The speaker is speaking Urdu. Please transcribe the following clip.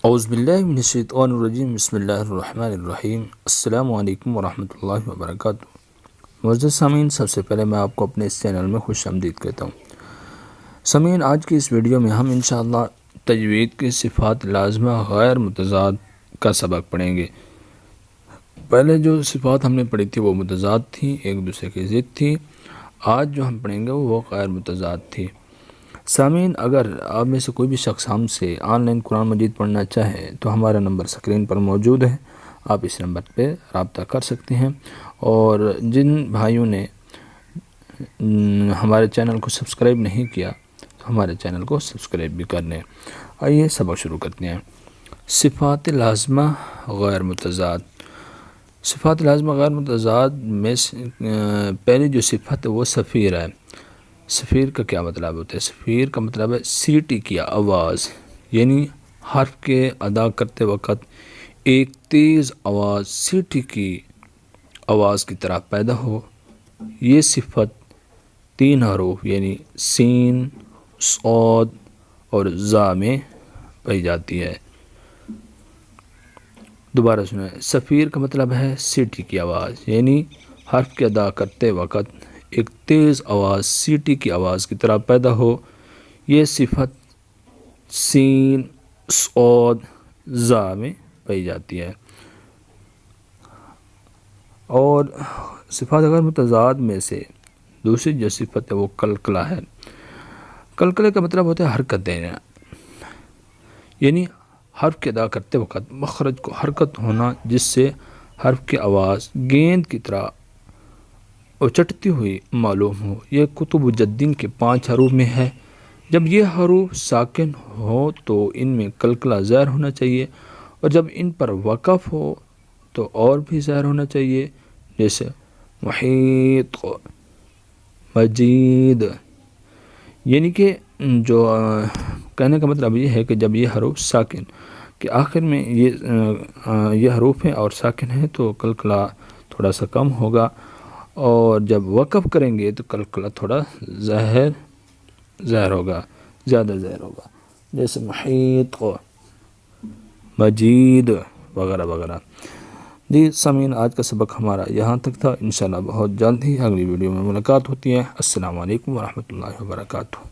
اعوذ باللہ من الشیطان الرجیم، بسم اللہ الرحمن الرحیم۔ السلام علیکم ورحمۃ اللہ وبرکاتہ۔ معزز سامعین، سب سے پہلے میں آپ کو اپنے اس چینل میں خوش آمدید کہتا ہوں۔ سامعین، آج کی اس ویڈیو میں ہم انشاءاللہ تجوید کے صفات لازمہ غیر متضاد کا سبق پڑھیں گے۔ پہلے جو صفات ہم نے پڑھی تھی وہ متضاد تھیں، ایک دوسرے کی ضد تھی۔ آج جو ہم پڑھیں گے وہ غیر متضاد تھی۔ سامعین، اگر آپ میں سے کوئی بھی شخص ہم سے آن لائن قرآن مجید پڑھنا چاہے تو ہمارا نمبر سکرین پر موجود ہے، آپ اس نمبر پہ رابطہ کر سکتے ہیں۔ اور جن بھائیوں نے ہمارے چینل کو سبسکرائب نہیں کیا تو ہمارے چینل کو سبسکرائب بھی کر لیں۔ آئیے سبق شروع کرتے ہیں۔ صفات لازمہ غیر متضاد۔ صفات لازمہ غیر متضاد میں پہلی جو صفت ہے وہ صفیر ہے۔ صفیر کا کیا مطلب ہوتا ہے؟ صفیر کا مطلب ہے سیٹی کی آواز، یعنی حرف کے ادا کرتے وقت ایک تیز آواز سیٹی کی آواز کی طرح پیدا ہو۔ یہ صفت تین حروف یعنی سین، صاد اور زا میں پائی جاتی ہے۔ دوبارہ سنیں، صفیر کا مطلب ہے سیٹی کی آواز، یعنی حرف کے ادا کرتے وقت ایک تیز آواز سیٹی کی آواز کی طرح پیدا ہو۔ یہ صفت سین، صاد، زا میں پائی جاتی ہے۔ اور صفات غیر متضاد میں سے دوسری جو صفت ہے وہ قلقلہ ہے۔ قلقلے کا مطلب ہوتا ہے حرکت دینا، یعنی حرف کے ادا کرتے وقت مخرج کو حرکت ہونا، جس سے حرف کی آواز گیند کی طرح اچٹتی ہوئی معلوم ہو۔ یہ کتب مجدین کے 5 حروف میں ہے۔ جب یہ حروف ساکن ہو تو ان میں قلقلہ ظاہر ہونا چاہیے، اور جب ان پر وقف ہو تو اور بھی ظاہر ہونا چاہیے، جیسے محیط، مجید۔ یعنی کہ جو کہنے کا مطلب یہ ہے کہ جب یہ حروف ساکن کہ آخر میں یہ حروف ہیں اور ساکن ہیں تو قلقلہ تھوڑا سا کم ہوگا، اور جب وقف کریں گے تو قلقلہ تھوڑا ظاہر ہوگا، زیادہ ظاہر ہوگا، جیسے محیط، مجید وغیرہ وغیرہ۔ جی سامعین، آج کا سبق ہمارا یہاں تک تھا۔ انشاءاللہ بہت جلد ہی اگلی ویڈیو میں ملاقات ہوتی ہے۔ السلام علیکم ورحمۃ اللہ وبرکاتہ۔